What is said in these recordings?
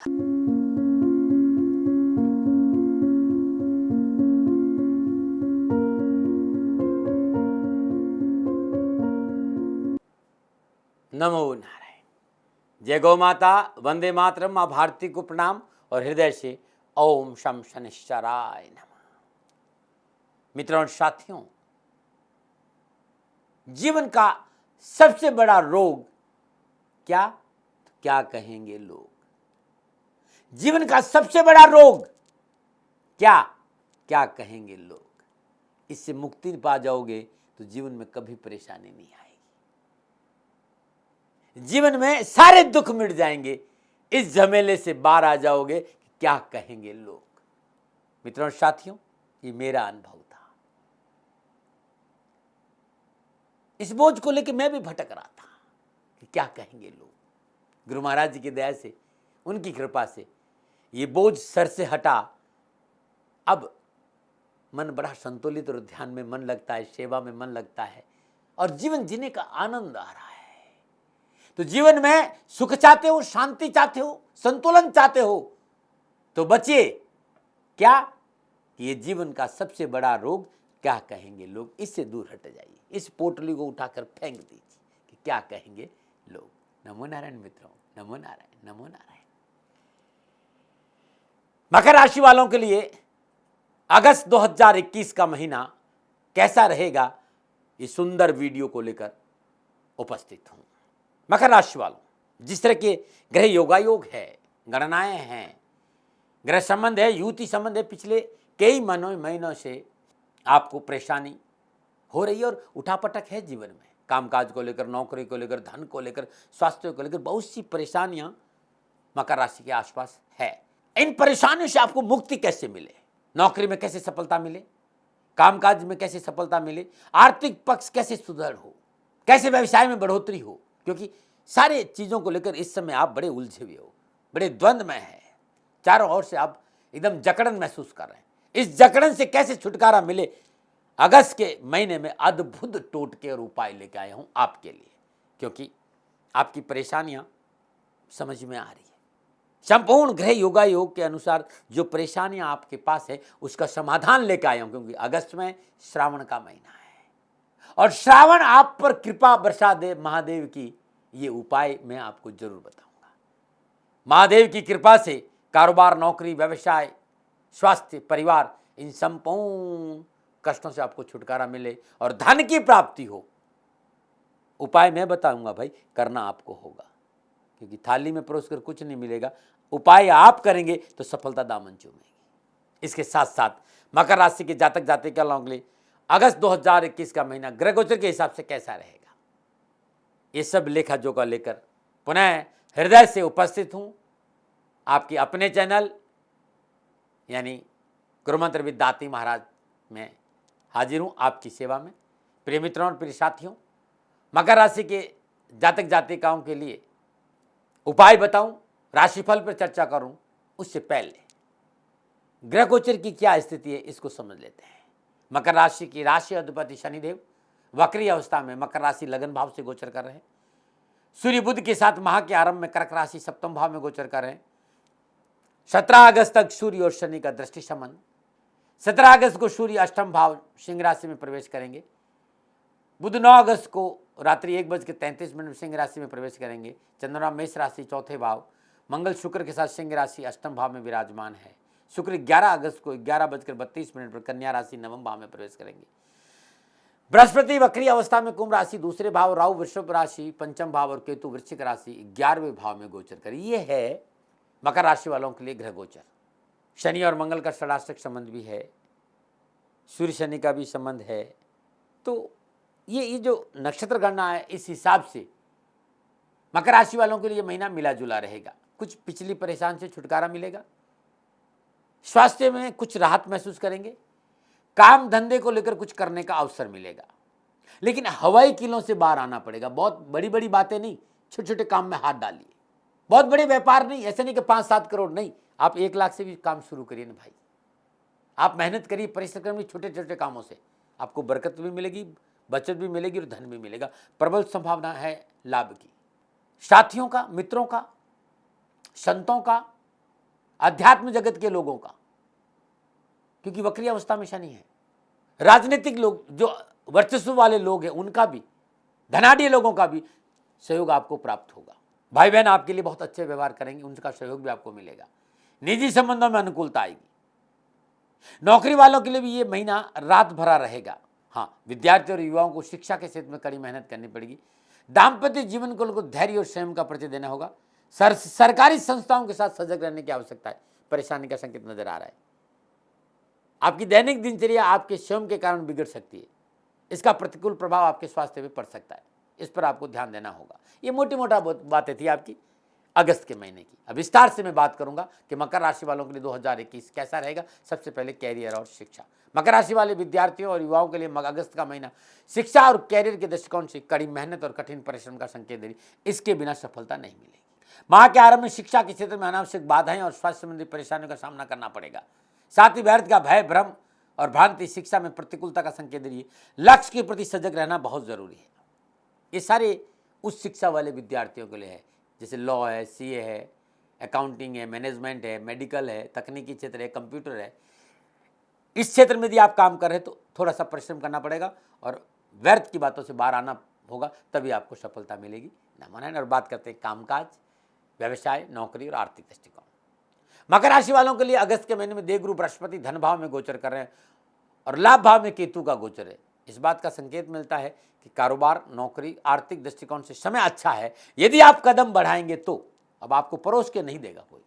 नमो नारायण। जय गौ माता, वंदे मातरम, माँ भारती को प्रणाम और हृदय से ओम शम शनिश्चराय नमः। मित्रों और साथियों, जीवन का सबसे बड़ा रोग क्या कहेंगे लोग। जीवन का सबसे बड़ा रोग क्या कहेंगे लोग। इससे मुक्ति पा जाओगे तो जीवन में कभी परेशानी नहीं आएगी, जीवन में सारे दुख मिट जाएंगे। इस झमेले से बाहर आ जाओगे कि क्या कहेंगे लोग। मित्रों और साथियों, ये मेरा अनुभव था। इस बोझ को लेकर मैं भी भटक रहा था कि क्या कहेंगे लोग। गुरु महाराज जी की दया से, उनकी कृपा से ये बोझ सर से हटा। अब मन बड़ा संतुलित और ध्यान में मन लगता है, सेवा में मन लगता है और जीवन जीने का आनंद आ रहा है। तो जीवन में सुख चाहते हो, शांति चाहते हो, संतुलन चाहते हो तो बचिए क्या, ये जीवन का सबसे बड़ा रोग क्या कहेंगे लोग। इससे दूर हट जाइए, इस पोटली को उठाकर फेंक दीजिए कि क्या कहेंगे लोग। नमो नारायण मित्रों, नमो नारायण, नमो नारायण। मकर राशि वालों के लिए अगस्त 2021 का महीना कैसा रहेगा, ये सुंदर वीडियो को लेकर उपस्थित हूं। मकर राशि वालों, जिस तरह के ग्रह योगायोग है, गणनाएं हैं, ग्रह संबंध है, युति संबंध है, पिछले कई महीनों से आपको परेशानी हो रही है और उठापटक है जीवन में। कामकाज को लेकर, नौकरी को लेकर, धन को लेकर, स्वास्थ्य को लेकर बहुत सी परेशानियां मकर राशि के आसपास है। इन परेशानियों से आपको मुक्ति कैसे मिले, नौकरी में कैसे सफलता मिले, कामकाज में कैसे सफलता मिले, आर्थिक पक्ष कैसे सुदृढ़ हो, कैसे व्यवसाय में बढ़ोतरी हो, क्योंकि सारे चीजों को लेकर इस समय आप बड़े उलझे हुए हो, बड़े द्वंद्व में है। चारों ओर से आप एकदम जकड़न महसूस कर रहे हैं। इस जकड़न से कैसे छुटकारा मिले, अगस्त के महीने में अद्भुत टोटके और उपाय लेकर आया हूं आपके लिए, क्योंकि आपकी परेशानियां समझ में आ रही है। संपूर्ण ग्रह योगायोग के अनुसार जो परेशानियां आपके पास है उसका समाधान लेकर आया हूं, क्योंकि अगस्त में श्रावण का महीना है और श्रावण आप पर कृपा बरसा दे महादेव की, ये उपाय मैं आपको जरूर बताऊंगा। महादेव की कृपा से कारोबार, नौकरी, व्यवसाय, स्वास्थ्य, परिवार, इन संपूर्ण कष्टों से आपको छुटकारा मिले और धन की प्राप्ति हो। उपाय मैं बताऊंगा भाई, करना आपको होगा, क्योंकि थाली में परोस कर कुछ नहीं मिलेगा। उपाय आप करेंगे तो सफलता दामन चूमेगी। इसके साथ साथ मकर राशि के जातक जातिका लोगों के लिए अगस्त 2021 का महीना ग्रह गोचर के हिसाब से कैसा रहेगा, ये सब लेखा जोखा लेकर पुनः हृदय से उपस्थित हूं आपके अपने चैनल यानी गुरुमंत्र विद दाती महाराज में हाजिर हूं आपकी सेवा में। प्रिय मित्रों और प्रिय साथियों, मकर राशि के जातक जातिकाओं के लिए उपाय बताऊं, राशिफल पर चर्चा करूं, उससे पहले ग्रह गोचर की क्या स्थिति है इसको समझ लेते हैं। मकर राशि की राशि अधिपति शनिदेव वक्री अवस्था में मकर राशि लगन भाव से गोचर कर रहे हैं। सूर्य बुध के साथ माह के आरंभ में कर्क राशि सप्तम भाव में गोचर कर रहे हैं। 17 अगस्त तक सूर्य और शनि का दृष्टि संबंध। 17 अगस्त को सूर्य अष्टम भाव सिंह राशि में प्रवेश करेंगे। बुध 9 अगस्त को रात्रि 1:33 में सिंह राशि में प्रवेश करेंगे। चंद्रमा मेष राशि चौथे भाव, मंगल शुक्र के साथ सिंह राशि अष्टम भाव में विराजमान है। शुक्र 11 अगस्त को 11:32 पर कन्या राशि नवम भाव में प्रवेश करेंगे। बृहस्पति वक्री अवस्था में कुंभ राशि दूसरे भाव, राहु वृषभ राशि पंचम भाव और केतु वृश्चिक राशि 11वें भाव में गोचर करे। ये है मकर राशि वालों के लिए ग्रह गोचर। शनि और मंगल का षडाष्टक संबंध भी है, सूर्य शनि का भी संबंध है। तो ये जो नक्षत्र गणना है इस हिसाब से मकर राशि वालों के लिए महीना मिला जुला रहेगा। कुछ पिछली परेशान से छुटकारा मिलेगा, स्वास्थ्य में कुछ राहत महसूस करेंगे, काम धंधे को लेकर कुछ करने का अवसर मिलेगा, लेकिन हवाई किलों से बाहर आना पड़ेगा। बहुत बड़ी बड़ी बातें नहीं, छोटे छोटे काम में हाथ डालिए। बहुत बड़े व्यापार नहीं, ऐसे नहीं कि 5-7 करोड़ नहीं, आप 1 लाख से भी काम शुरू करिए ना भाई। आप मेहनत करिए, परिश्रम करिए, छोटे छोटे कामों से आपको बरकत भी मिलेगी, बचत भी मिलेगी और धन भी मिलेगा। प्रबल संभावना है लाभ की। साथियों का, मित्रों का, संतों का, अध्यात्म जगत के लोगों का, क्योंकि वक्री अवस्था में शनि है। राजनीतिक लोग, जो वर्चस्व वाले लोग हैं, उनका भी, धनाढ़ी लोगों का भी सहयोग आपको प्राप्त होगा। भाई बहन आपके लिए बहुत अच्छे व्यवहार करेंगे, उनका सहयोग भी आपको मिलेगा। निजी संबंधों में अनुकूलता आएगी। नौकरी वालों के लिए भी ये महीना रात भरा रहेगा। हाँ, विद्यार्थी और युवाओं को शिक्षा के क्षेत्र में कड़ी मेहनत करनी पड़ेगी। दाम्पत्य जीवन को लोगों को धैर्य और संयम का परिचय देना होगा। सरकारी संस्थाओं के साथ सजग रहने की आवश्यकता है। परेशानी का संकेत नजर आ रहा है। आपकी दैनिक दिनचर्या आपके स्वयं के कारण बिगड़ सकती है। इसका प्रतिकूल प्रभाव आपके स्वास्थ्य पर पड़ सकता है। इस पर आपको ध्यान देना होगा। ये मोटी मोटा बातें थी आपकी अगस्त के महीने की। अब विस्तार से मैं बात करूंगा कि मकर राशि वालों के लिए 2021 कैसा रहेगा। सबसे पहले कैरियर और शिक्षा। मकर राशि वाले विद्यार्थियों और युवाओं के लिए अगस्त का महीना शिक्षा और कैरियर के दृष्टिकोण से कड़ी मेहनत और कठिन परिश्रम का संकेत दे रही। इसके बिना सफलता नहीं मिलेगी। माह के आरंभ में शिक्षा के क्षेत्र में अनावश्यक बाधाएं और स्वास्थ्य संबंधी परेशानियों का सामना करना पड़ेगा। साथ ही व्यर्थ का भय, भ्रम और भ्रांति शिक्षा में प्रतिकूलता का संकेत दे रही है। लक्ष्य के प्रति सजग रहना बहुत जरूरी है। ये सारे उस शिक्षा वाले विद्यार्थियों के लिए है, जैसे लॉ है, सीए है, अकाउंटिंग है, मैनेजमेंट है, मेडिकल है, तकनीकी क्षेत्र है, कंप्यूटर है। इस क्षेत्र में यदि आप काम कर रहे हैं तो थोड़ा सा परिश्रम करना पड़ेगा और व्यर्थ की बातों से बाहर आना होगा, तभी आपको सफलता मिलेगी। नामायण। और बात करते हैं कामकाज, व्यवसाय, नौकरी और आर्थिक दृष्टिकोण। मकर राशि वालों के लिए अगस्त के महीने में देवगुरु बृहस्पति धन भाव में गोचर कर रहे हैं और लाभ भाव में केतु का गोचर है। इस बात का संकेत मिलता है कि कारोबार, नौकरी, आर्थिक दृष्टिकोण से समय अच्छा है। यदि आप कदम बढ़ाएंगे तो अब आपको परोस के नहीं देगा कोई।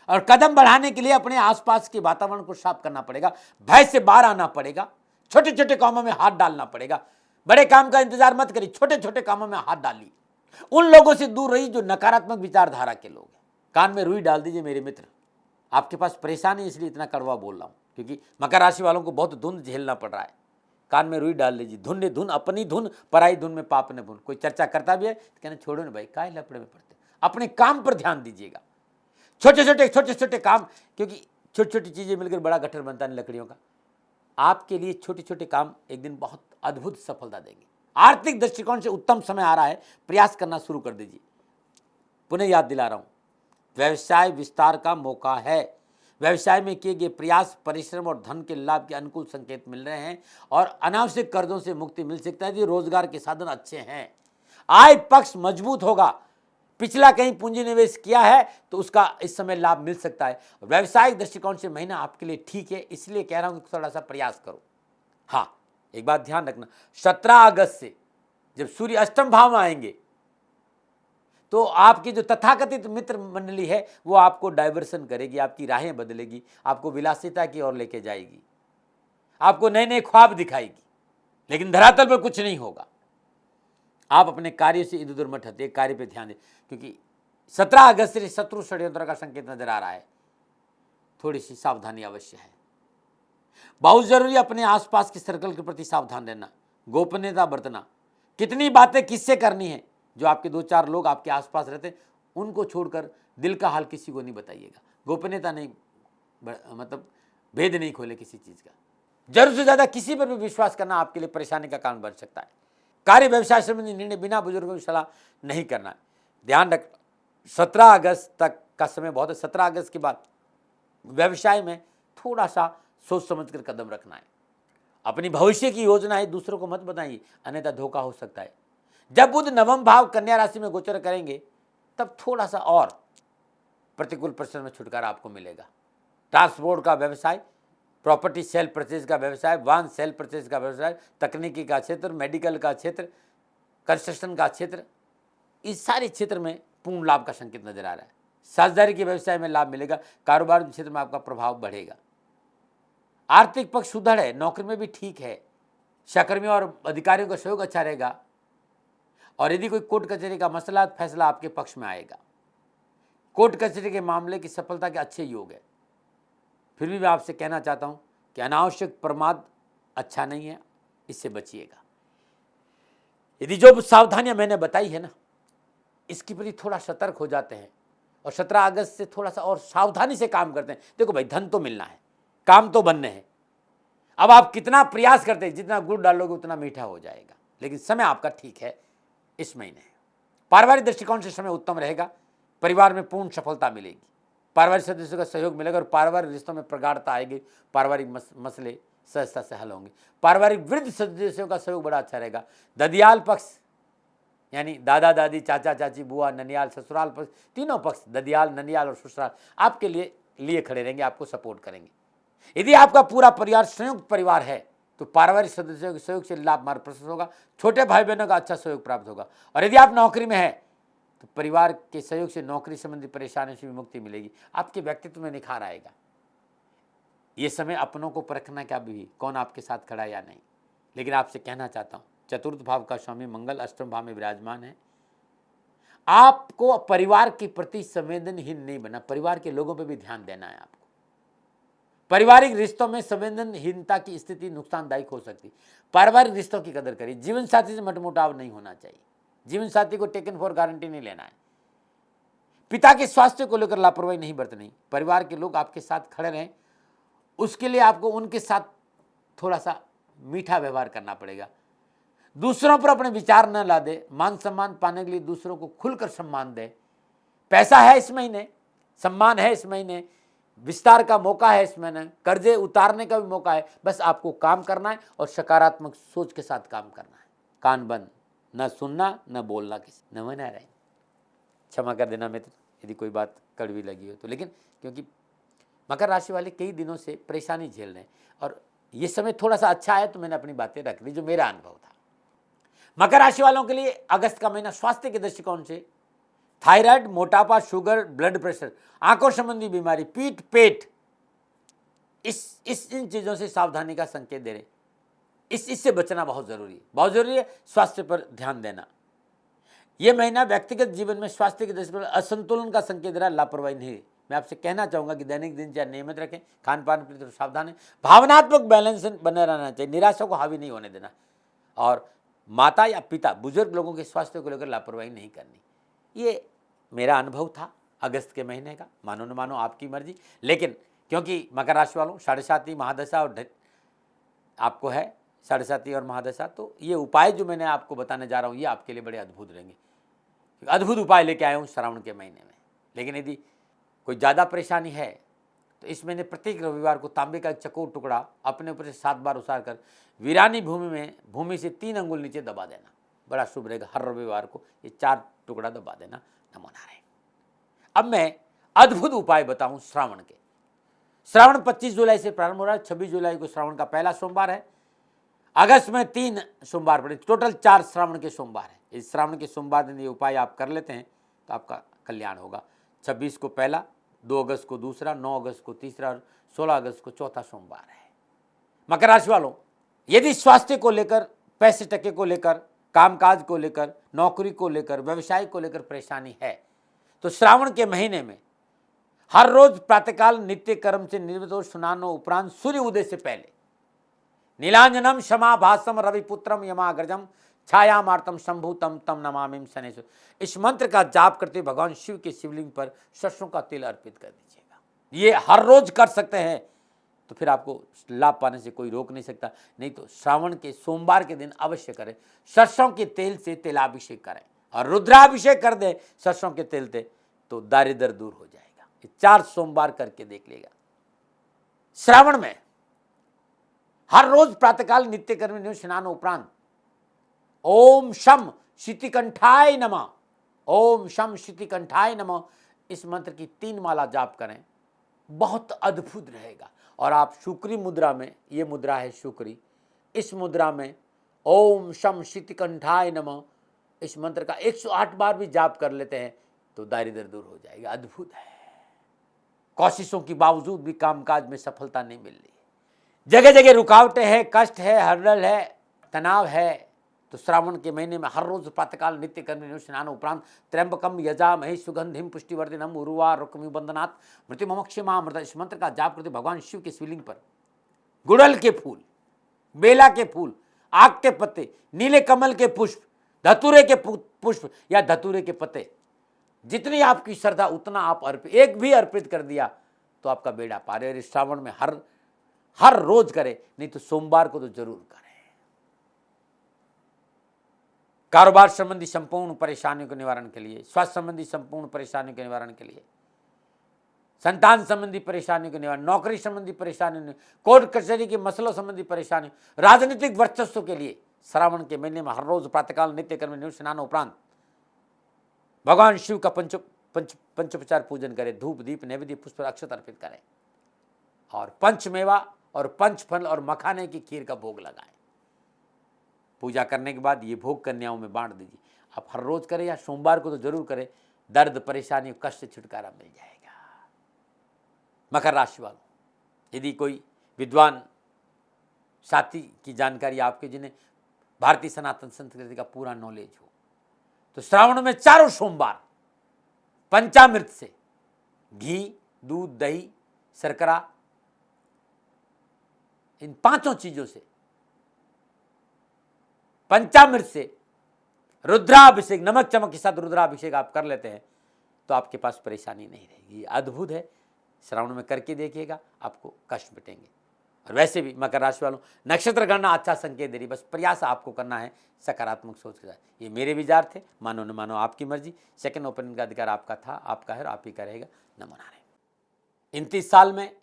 और कदम बढ़ाने के लिए अपने आसपास के वातावरण को साफ करना पड़ेगा। भय से बाहर आना पड़ेगा। छोटे छोटे कामों में हाथ डालना पड़ेगा। बड़े काम का इंतजार मत करिए, छोटे छोटे कामों में हाथ डालिए। उन लोगों से दूर रहिए जो नकारात्मक विचारधारा के लोग हैं। कान में रुई डाल दीजिए मेरे मित्र। आपके पास परेशानी इसलिए इतना कड़वा बोल रहा हूं, क्योंकि मकर राशि वालों को बहुत धुंध झेलना पड़ रहा है। कान में रुई डाल लीजिए। धुन ने धुन, अपनी धुन, पराई धुन में पाप ने भुन। कोई चर्चा करता भी है तो कहना छोड़ो ना भाई, काहे लफड़े में पड़ते। अपने काम पर ध्यान दीजिएगा। छोटे छोटे काम, क्योंकि छोटी छोटी चीजें मिलकर बड़ा गट्ठर बनता है लकड़ियों का। आपके लिए छोटे छोटे काम एक दिन बहुत अद्भुत सफलता देंगे। आर्थिक दृष्टिकोण से उत्तम समय आ रहा है। प्रयास करना शुरू कर दीजिए। पुनः याद दिला रहा हूं, व्यवसाय विस्तार का मौका है। व्यवसाय में किए गए प्रयास, परिश्रम और धन के लाभ के अनुकूल संकेत मिल रहे हैं और अनावश्यक कर्जों से मुक्ति मिल सकता है। रोजगार के साधन अच्छे हैं। आय पक्ष मजबूत होगा। पिछला कहीं पूंजी निवेश किया है तो उसका इस समय लाभ मिल सकता है। व्यवसायिक दृष्टिकोण से महीना आपके लिए ठीक है, इसलिए कह रहा हूं कि थोड़ा सा प्रयास करो। हाँ, एक बात ध्यान रखना, 17 अगस्त से जब सूर्य अष्टम भाव में आएंगे तो आपकी जो तथाकथित मित्र मंडली है वो आपको डाइवर्सन करेगी, आपकी राहें बदलेगी, आपको विलासिता की ओर लेके जाएगी, आपको नए नए ख्वाब दिखाएगी, लेकिन धरातल पर कुछ नहीं होगा। आप अपने कार्य से इधर उधर मत हटिए, कार्य पे ध्यान दें, क्योंकि 17 अगस्त से शत्रु षड्यंत्र का संकेत नजर आ रहा है। थोड़ी सी सावधानी अवश्य है। बहुत जरूरी अपने आसपास के सर्कल के प्रति सावधान रहना, गोपनीयता बरतना। कितनी बातें किससे करनी है। जो आपके 2-4 लोग आपके आसपास रहते हैं उनको छोड़कर दिल का हाल किसी को नहीं बताइएगा। गोपनीयता नहीं, मतलब भेद नहीं खोले किसी चीज का। जरूर से ज्यादा किसी पर भी विश्वास करना आपके लिए परेशानी का कारण बन सकता है। कार्य व्यवसाय संबंधी निर्णय बिना बुजुर्गों की सलाह नहीं करना है। ध्यान रख, 17 अगस्त तक का समय बहुत है। 17 अगस्त के बाद व्यवसाय में थोड़ा सा सोच समझकर कदम रखना है। अपनी भविष्य की योजनाएं दूसरों को मत बताइए, अन्यथा धोखा हो सकता है। जब बुध नवम भाव कन्या राशि में गोचर करेंगे तब थोड़ा सा और प्रतिकूल परिस्थितियों में छुटकारा आपको मिलेगा। ट्रांसपोर्ट का व्यवसाय, प्रॉपर्टी सेल परचेज का व्यवसाय, वाहन सेल परचेज का व्यवसाय, तकनीकी का क्षेत्र, मेडिकल का क्षेत्र, कंस्ट्रक्शन का क्षेत्र, इस सारे क्षेत्र में पूर्ण लाभ का संकेत नजर आ रहा है। साझेदारी के व्यवसाय में लाभ मिलेगा। कारोबार क्षेत्र में आपका प्रभाव बढ़ेगा। आर्थिक पक्ष सुदृढ़ है। नौकरी में भी ठीक है। सहकर्मियों और अधिकारियों का सहयोग अच्छा रहेगा। और यदि कोई कोर्ट कचहरी का मसला, फैसला आपके पक्ष में आएगा। कोर्ट कचहरी के मामले की सफलता के अच्छे योग है। फिर भी मैं आपसे कहना चाहता हूं कि अनावश्यक प्रमाद अच्छा नहीं है, इससे बचिएगा। यदि जो सावधानियां मैंने बताई है ना, इसके प्रति थोड़ा सतर्क हो जाते हैं और 17 अगस्त से थोड़ा सा और सावधानी से काम करते हैं। देखो भाई, धन तो मिलना है, काम तो बनने हैं। अब आप कितना प्रयास करते हैं, जितना गुड़ डालोगे उतना मीठा हो जाएगा। लेकिन समय आपका ठीक है इस महीने। पारिवारिक दृष्टिकोण से समय उत्तम रहेगा। परिवार में पूर्ण सफलता मिलेगी। पारिवारिक सदस्यों का सहयोग मिलेगा और पारिवारिक रिश्तों में प्रगाढ़ता आएगी। पारिवारिक मसले सहजता से हल होंगे। पारिवारिक वृद्ध सदस्यों का सहयोग बड़ा अच्छा रहेगा। ददियाल पक्ष यानी दादा दादी, चाचा चाची, बुआ, ननियाल, ससुराल पक्ष, तीनों पक्ष ददियाल, ननियाल और ससुराल आपके लिए खड़े रहेंगे, आपको सपोर्ट करेंगे। यदि आपका पूरा परिवार संयुक्त परिवार है तो पारिवारिक सदस्यों के सहयोग से लाभ मार्ग प्रशस्त होगा। छोटे भाई बहनों का अच्छा सहयोग प्राप्त होगा। और यदि आप नौकरी में है तो परिवार के सहयोग से नौकरी संबंधी परेशानियों से भी मुक्ति मिलेगी। आपके व्यक्तित्व में निखार आएगा। ये समय अपनों को परखना क्या भी, कौन आपके साथ खड़ा या नहीं। लेकिन आपसे कहना चाहता हूं, चतुर्थ भाव का स्वामी मंगल अष्टम भाव में विराजमान है। आपको परिवार के प्रति संवेदनहीन नहीं बना, परिवार के लोगों पर भी ध्यान देना है। आपको पारिवारिक रिश्तों में संवेदनहीनता की स्थिति नुकसानदायक हो सकती। पारिवारिक रिश्तों की कदर करिए। जीवन साथी से मटमुटाव नहीं होना चाहिए। जीवन साथी को टेकन फॉर गारंटी नहीं लेना है। पिता के स्वास्थ्य को लेकर लापरवाही नहीं बरतनी। परिवार के लोग आपके साथ खड़े रहें, उसके लिए आपको उनके साथ थोड़ा सा मीठा व्यवहार करना पड़ेगा। दूसरों पर अपने विचार न ला दे। मान सम्मान पाने के लिए दूसरों को खुलकर सम्मान दे। पैसा है इस महीने, सम्मान है इस महीने, विस्तार का मौका है इस महीने, कर्जे उतारने का भी मौका है। बस आपको काम करना है और सकारात्मक सोच के साथ काम करना है। कान बंद, न सुनना न बोलना किसी, न मना रहे। क्षमा कर देना मित्र यदि कोई बात कड़वी लगी हो तो। लेकिन क्योंकि मकर राशि वाले कई दिनों से परेशानी झेल रहे हैं और ये समय थोड़ा सा अच्छा है तो मैंने अपनी बातें रख दी जो मेरा अनुभव था। मकर राशि वालों के लिए अगस्त का महीना स्वास्थ्य के दृष्टिकोण से थायराइड, मोटापा, शुगर, ब्लड प्रेशर, आंखों संबंधी बीमारी, पीठ, पेट, इन चीजों से सावधानी का संकेत दे रहे। इससे बचना बहुत जरूरी है। बहुत जरूरी है स्वास्थ्य पर ध्यान देना। यह महीना व्यक्तिगत जीवन में स्वास्थ्य के दृष्टिकोण असंतुलन का संकेत दे रहा है, लापरवाही नहीं। मैं आपसे कहना चाहूंगा कि दैनिक दिनचर्या नियमित रखें, खान पान पर सावधान है, भावनात्मक बैलेंस बने रहना चाहिए, निराशा को हावी नहीं होने देना और माता या पिता, बुजुर्ग लोगों के स्वास्थ्य को लेकर लापरवाही नहीं करनी। ये मेरा अनुभव था अगस्त के महीने का। मानो न मानो आपकी मर्जी। लेकिन क्योंकि मकर राशि वालों 7.5 महादशा और आपको है 7.5 और महादशा, तो ये उपाय जो मैंने आपको बताने जा रहा हूँ ये आपके लिए बड़े अद्भुत रहेंगे। अद्भुत उपाय लेके आया हूँ श्रावण के महीने में। लेकिन यदि कोई ज़्यादा परेशानी है तो इस महीने प्रत्येक रविवार को तांबे का एक चकोर टुकड़ा अपने ऊपर से 7 बार उसार कर वीरानी भूमि से 3 अंगुल नीचे दबा देना, बड़ा शुभ रहेगा। हर रविवार को ये 4 टुकड़ा दबा देना। नमो नारायण। अब मैं अद्भुत उपाय बताऊं श्रावण के। श्रावण 25 जुलाई से प्रारंभ हो रहा है। 26 जुलाई को श्रावण का पहला सोमवार है। अगस्त में 3 सोमवार पड़े, टोटल 4 श्रावण के सोमवार है। इस श्रावण के सोमवार दिन ये उपाय आप कर लेते हैं तो आपका कल्याण होगा। 26 को पहला, 2 अगस्त को दूसरा, 9 अगस्त को तीसरा और 16 अगस्त को चौथा सोमवार है। मकर राशि वालों, यदि स्वास्थ्य को लेकर, पैसे टके को लेकर, कामकाज को लेकर, नौकरी को लेकर, व्यवसाय को लेकर परेशानी है तो श्रावण के महीने में हर रोज प्रातःकाल नित्य कर्म से निर्मित हो स्नान उपरांत सूर्य उदय से पहले नीलांजनम क्षमाभासम रविपुत्रम यमाग्रजम छायामार्तम शंभुतम तम नमामिम शनेश्वर, इस मंत्र का जाप करते भगवान शिव के शिवलिंग पर सरसों का तेल अर्पित कर दीजिएगा। ये हर रोज कर सकते हैं तो फिर आपको लाभ पाने से कोई रोक नहीं सकता। नहीं तो श्रावण के सोमवार के दिन अवश्य करें। सरसों के तेल से तेलाभिषेक करें और रुद्राभिषेक कर दें सरसों के तेल से, तो दारिद्र दूर हो जाएगा। ये 4 सोमवार करके देख लेगा। श्रावण में हर रोज प्रातःकाल नित्य कर्म स्नान उपरांत ओम शम शितिकंठाय नमः, ओम शम शितिकंठाय नमः, इस मंत्र की 3 माला जाप करें, बहुत अद्भुत रहेगा। और आप शुक्री मुद्रा में, ये मुद्रा है शुक्री, इस मुद्रा में ओम शम शितिकंठाय नमः इस मंत्र का 108 बार भी जाप कर लेते हैं तो दारिद्र दूर हो जाएगा। अद्भुत है। कोशिशों के बावजूद भी कामकाज में सफलता नहीं मिल रही, जगह जगह रुकावटें हैं, कष्ट है, हर्डल है, तनाव है, तो श्रावण के महीने में हर रोज प्रातःकाल नित्य कर्म स्नान उपरांत त्र्यंबकम यजामहे सुगंधिम पुष्टिवर्धनम उर्वारुकमिव बंदनात् मृत्युमोक्षमामृत, इस मंत्र का जाप करते भगवान शिव के शिवलिंग पर गुड़हल के फूल, बेला के फूल, आक के पत्ते, नीले कमल के पुष्प, धतूरे के पुष्प या धतूरे के पत्ते, जितनी आपकी श्रद्धा उतना आप एक भी अर्पित कर दिया तो आपका बेड़ा पार है। श्रावण में हर रोज करें, नहीं तो सोमवार को तो जरूर करें। कारोबार संबंधी संपूर्ण परेशानियों के निवारण के लिए, स्वास्थ्य संबंधी संपूर्ण परेशानियों के निवारण के लिए संतान संबंधी परेशानियों के निवारण, नौकरी संबंधी परेशानियों, कोर्ट कचहरी के मसलों संबंधी परेशानी, राजनीतिक वर्चस्व के लिए श्रावण के महीने में हर रोज प्रातःकाल नित्य कर्म निवृत्त स्नान उपरांत भगवान शिव का पंचोपचार पूजन करें, धूप दीप नैवेद्य पुष्प अक्षत अर्पित करें और पंचमेवा और पंचफल और मखाने की खीर का भोग लगाएं। पूजा करने के बाद ये भोग कन्याओं में बांट दीजिए। आप हर रोज करें या सोमवार को तो जरूर करें, दर्द परेशानी कष्ट से छुटकारा मिल जाएगा। मकर राशि वालों, यदि कोई विद्वान साथी की जानकारी आपके जिन्हें भारतीय सनातन संस्कृति का पूरा नॉलेज हो, तो श्रावण में चारों सोमवार पंचामृत से घी, दूध, दही, शर्करा, इन पांचों चीजों से पंचामृत से रुद्राभिषेक, नमक चमक के साथ रुद्राभिषेक आप कर लेते हैं तो आपके पास परेशानी नहीं रहेगी। अद्भुत है, श्रावण में करके देखिएगा, आपको कष्ट मिटेंगे। और वैसे भी मकर राशि वालों, नक्षत्र गणना अच्छा संकेत दे रही, बस प्रयास आपको करना है सकारात्मक सोच के साथ। ये मेरे विचार थे, मानो न मानो आपकी मर्जी। सेकंड ओपिनियन का अधिकार आपका था, आपका है और आप ही का रहेगा। नमो नारायण। 29 साल में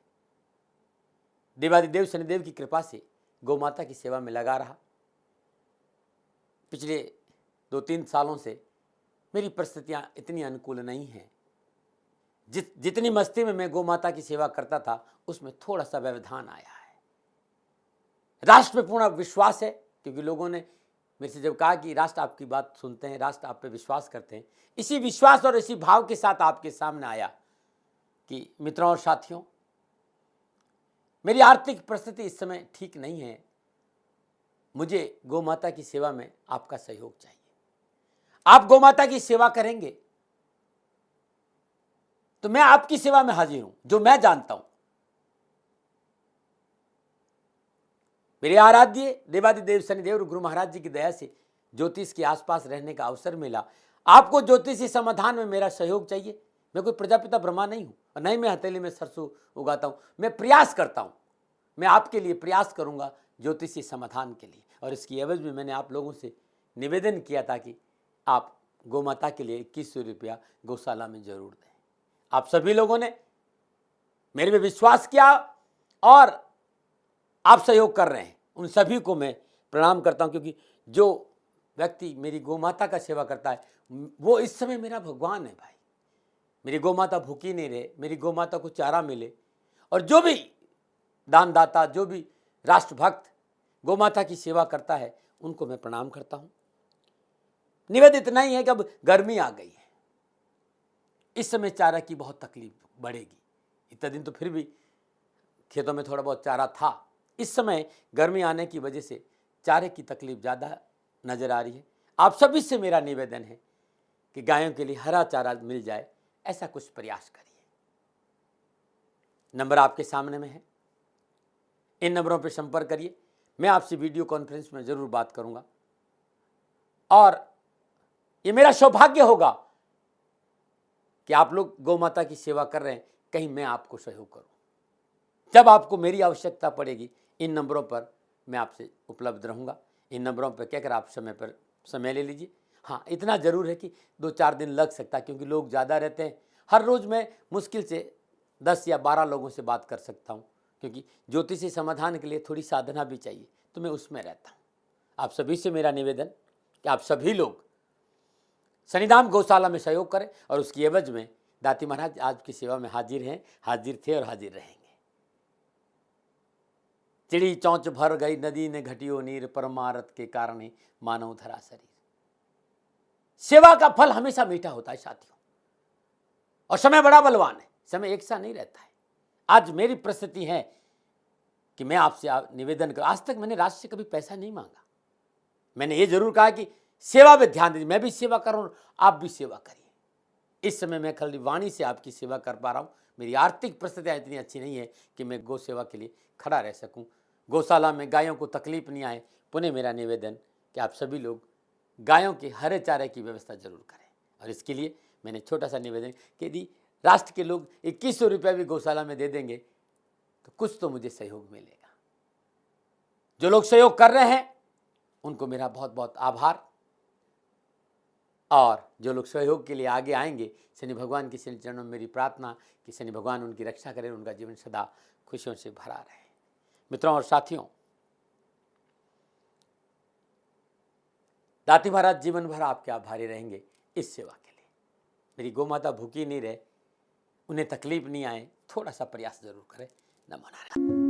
देवादिदेव शनिदेव की कृपा से गौ माता की सेवा में लगा रहा। पिछले 2-3 सालों से मेरी परिस्थितियां इतनी अनुकूल नहीं हैं। जितनी मस्ती में मैं गौ माता की सेवा करता था, उसमें थोड़ा सा व्यवधान आया है। राष्ट्र पे पूर्ण विश्वास है, क्योंकि लोगों ने मेरे से जब कहा कि राष्ट्र आपकी बात सुनते हैं, राष्ट्र आप पे विश्वास करते हैं, इसी विश्वास और इसी भाव के साथ आपके सामने आया कि मित्रों और साथियों, मेरी आर्थिक परिस्थिति इस समय ठीक नहीं है, मुझे गौ माता की सेवा में आपका सहयोग चाहिए। आप गौ माता की सेवा करेंगे तो मैं आपकी सेवा में हाजिर हूं, जो मैं जानता हूं। मेरे आराध्य देवादिदेव शनिदेव और गुरु महाराज जी की दया से ज्योतिष के आसपास रहने का अवसर मिला। आपको ज्योतिषी समाधान में मेरा सहयोग चाहिए। मैं कोई प्रजापिता ब्रह्मा नहीं हूं और नहीं मैं हथेली में सरसों उगाता हूं। मैं प्रयास करता हूं, मैं आपके लिए प्रयास करूंगा ज्योतिषी समाधान के लिए। और इसकी एवज में मैंने आप लोगों से निवेदन किया था कि आप गौ माता के लिए 2100 रुपया गौशाला में जरूर दें। आप सभी लोगों ने मेरे पे विश्वास किया और आप सहयोग कर रहे हैं, उन सभी को मैं प्रणाम करता हूं। क्योंकि जो व्यक्ति मेरी गौ माता का सेवा करता है, वो इस समय मेरा भगवान है भाई। मेरी गौ माता भूखी नहीं रहे, मेरी गौ माता को चारा मिले। और जो भी दानदाता, जो भी राष्ट्रभक्त गौ माता की सेवा करता है, उनको मैं प्रणाम करता हूं। निवेदन इतना ही है कि अब गर्मी आ गई है, इस समय चारा की बहुत तकलीफ बढ़ेगी। इतना दिन तो फिर भी खेतों में थोड़ा बहुत चारा था, इस समय गर्मी आने की वजह से चारे की तकलीफ ज़्यादा नज़र आ रही है। आप सभी से मेरा निवेदन है कि गायों के लिए हरा चारा मिल जाए, ऐसा कुछ प्रयास करिए। नंबर आपके सामने में है, इन नंबरों पर संपर्क करिए। मैं आपसे वीडियो कॉन्फ्रेंस में ज़रूर बात करूंगा और ये मेरा सौभाग्य होगा कि आप लोग गौ माता की सेवा कर रहे हैं, कहीं मैं आपको सहयोग करूं। जब आपको मेरी आवश्यकता पड़ेगी, इन नंबरों पर मैं आपसे उपलब्ध रहूंगा। इन नंबरों पर कहकर आप समय ले लीजिए। हाँ, इतना ज़रूर है कि 2-4 दिन लग सकता है, क्योंकि लोग ज़्यादा रहते हैं। हर रोज़ मैं मुश्किल से 10 या 12 लोगों से बात कर सकता हूँ, क्योंकि ज्योतिषी समाधान के लिए थोड़ी साधना भी चाहिए, तो मैं उसमें रहता हूँ। आप सभी से मेरा निवेदन कि आप सभी लोग शनिधाम गौशाला में सहयोग करें और उसकी एवज में दाती महाराज आज की सेवा में हाजिर हैं, हाजिर थे और हाजिर रहेंगे। चिड़ी चौंच भर गई नदी ने घटियो नीर, परमारथ के कारण ही मानव धरा शरीर। सेवा का फल हमेशा मीठा होता है साथियों, और समय बड़ा बलवान है, समय एक सा नहीं रहता है। आज मेरी परिस्थिति है कि मैं आपसे निवेदन कर, आज तक मैंने राष्ट्र से कभी पैसा नहीं मांगा। मैंने ये जरूर कहा कि सेवा पे ध्यान दीजिए, मैं भी सेवा कर रहा हूं, आप भी सेवा करिए। इस समय मैं खाली वाणी से आपकी सेवा कर पा रहा हूं। मेरी आर्थिक परिस्थितियां इतनी अच्छी नहीं है कि मैं गौ सेवा के लिए खड़ा रह सकूं, गौशाला में गायों को तकलीफ नहीं आए। पुनः मेरा निवेदन कि आप सभी लोग गायों के हरे चारे की व्यवस्था जरूर करें। और इसके लिए मैंने छोटा सा निवेदन कि यदि राष्ट्र के लोग 2100 रुपया भी गौशाला में दे देंगे तो कुछ तो मुझे सहयोग मिलेगा। जो लोग सहयोग कर रहे हैं उनको मेरा बहुत बहुत आभार। और जो लोग सहयोग के लिए आगे आएंगे, शनि भगवान के श्री चरणों में मेरी प्रार्थना कि शनि भगवान उनकी रक्षा करें, उनका जीवन सदा खुशियों से भरा रहे। मित्रों और साथियों, दाती महाराज जीवन भर आपके आभारी रहेंगे इस सेवा के लिए। मेरी गौ माता भूखी नहीं रहे, उन्हें तकलीफ नहीं आए, थोड़ा सा प्रयास जरूर करें। नमो नारायण।